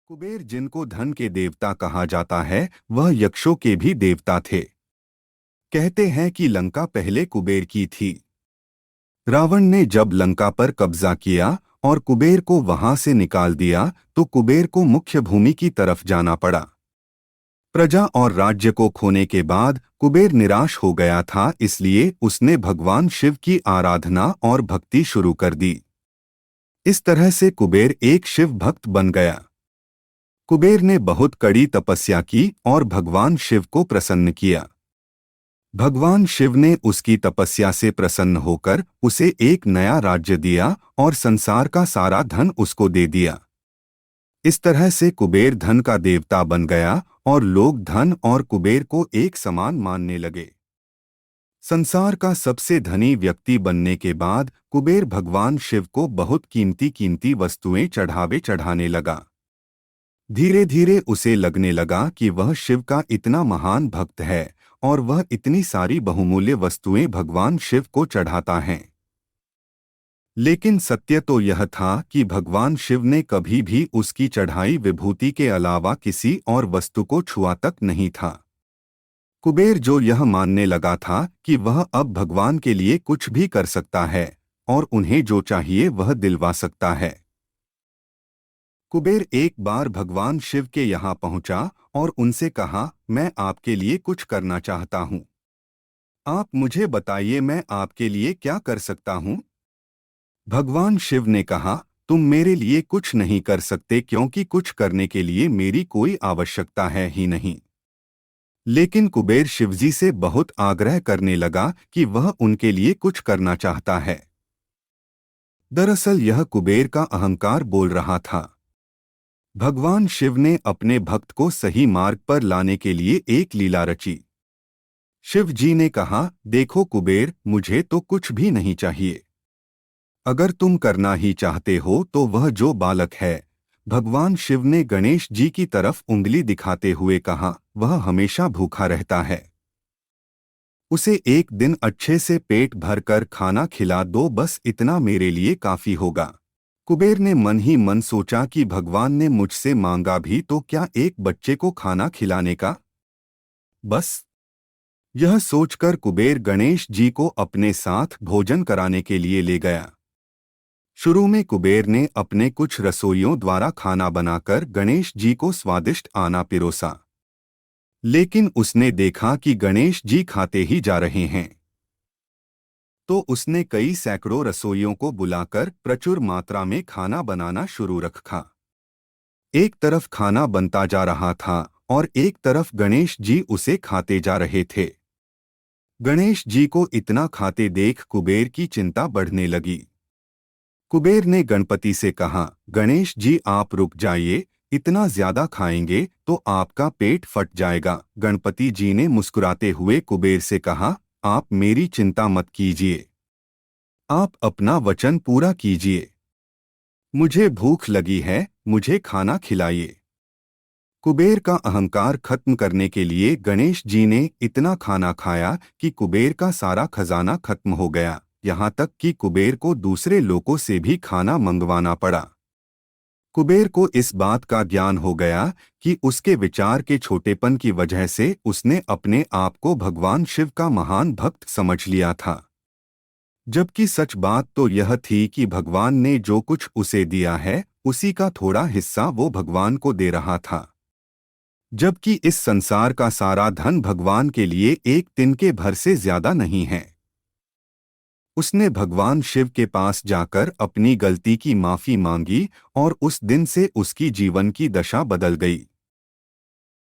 कुबेर, जिनको धन के देवता कहा जाता है, वह यक्षों के भी देवता थे। कहते हैं कि लंका पहले कुबेर की थी। रावण ने जब लंका पर कब्जा किया और कुबेर को वहां से निकाल दिया, तो कुबेर को मुख्य भूमि की तरफ जाना पड़ा। प्रजा और राज्य को खोने के बाद कुबेर निराश हो गया था, इसलिए उसने भगवान शिव की आराधना और भक्ति शुरू कर दी। इस तरह से कुबेर एक शिव भक्त बन गया। कुबेर ने बहुत कड़ी तपस्या की और भगवान शिव को प्रसन्न किया। भगवान शिव ने उसकी तपस्या से प्रसन्न होकर उसे एक नया राज्य दिया और संसार का सारा धन उसको दे दिया। इस तरह से कुबेर धन का देवता बन गया और लोग धन और कुबेर को एक समान मानने लगे। संसार का सबसे धनी व्यक्ति बनने के बाद कुबेर भगवान शिव को बहुत कीमती कीमती वस्तुएं चढ़ाने लगा। धीरे धीरे उसे लगने लगा कि वह शिव का इतना महान भक्त है और वह इतनी सारी बहुमूल्य वस्तुएं भगवान शिव को चढ़ाता है। लेकिन सत्य तो यह था कि भगवान शिव ने कभी भी उसकी चढ़ाई विभूति के अलावा किसी और वस्तु को छुआ तक नहीं था। कुबेर जो यह मानने लगा था कि वह अब भगवान के लिए कुछ भी कर सकता है और उन्हें जो चाहिए वह दिलवा सकता है। कुबेर एक बार भगवान शिव के यहाँ पहुंचा और उनसे कहा, मैं आपके लिए कुछ करना चाहता हूँ। आप मुझे बताइए मैं आपके लिए क्या कर सकता हूँ। भगवान शिव ने कहा, तुम मेरे लिए कुछ नहीं कर सकते क्योंकि कुछ करने के लिए मेरी कोई आवश्यकता है ही नहीं। लेकिन कुबेर शिवजी से बहुत आग्रह करने लगा कि वह उनके लिए कुछ करना चाहता है। दरअसल यह कुबेर का अहंकार बोल रहा था। भगवान शिव ने अपने भक्त को सही मार्ग पर लाने के लिए एक लीला रची। शिव जी ने कहा, देखो कुबेर, मुझे तो कुछ भी नहीं चाहिए। अगर तुम करना ही चाहते हो तो वह जो बालक है, भगवान शिव ने गणेश जी की तरफ उंगली दिखाते हुए कहा, वह हमेशा भूखा रहता है। उसे एक दिन अच्छे से पेट भरकर खाना खिला दो, बस इतना मेरे लिए काफी होगा। कुबेर ने मन ही मन सोचा कि भगवान ने मुझसे मांगा भी तो क्या एक बच्चे को खाना खिलाने का। बस यह सोचकर कुबेर गणेश जी को अपने साथ भोजन कराने के लिए ले गया। शुरू में कुबेर ने अपने कुछ रसोइयों द्वारा खाना बनाकर गणेश जी को स्वादिष्ट आना पिरोसा। लेकिन उसने देखा कि गणेश जी खाते ही जा रहे हैं, तो उसने कई सैकड़ों रसोइयों को बुलाकर प्रचुर मात्रा में खाना बनाना शुरू रखा। एक तरफ खाना बनता जा रहा था और एक तरफ गणेश जी उसे खाते जा रहे थे। गणेश जी को इतना खाते देख कुबेर की चिंता बढ़ने लगी। कुबेर ने गणपति से कहा, गणेश जी आप रुक जाइए, इतना ज्यादा खाएंगे तो आपका पेट फट जाएगा। गणपति जी ने मुस्कुराते हुए कुबेर से कहा, आप मेरी चिंता मत कीजिए, आप अपना वचन पूरा कीजिए। मुझे भूख लगी है, मुझे खाना खिलाइए। कुबेर का अहंकार खत्म करने के लिए गणेश जी ने इतना खाना खाया कि कुबेर का सारा खजाना खत्म हो गया, यहाँ तक कि कुबेर को दूसरे लोगों से भी खाना मंगवाना पड़ा। कुबेर को इस बात का ज्ञान हो गया कि उसके विचार के छोटेपन की वजह से उसने अपने आप को भगवान शिव का महान भक्त समझ लिया था। जबकि सच बात तो यह थी कि भगवान ने जो कुछ उसे दिया है उसी का थोड़ा हिस्सा वो भगवान को दे रहा था। जबकि इस संसार का सारा धन भगवान के लिए एक तिनके भर से ज्यादा नहीं है। उसने भगवान शिव के पास जाकर अपनी गलती की माफी मांगी और उस दिन से उसकी जीवन की दशा बदल गई।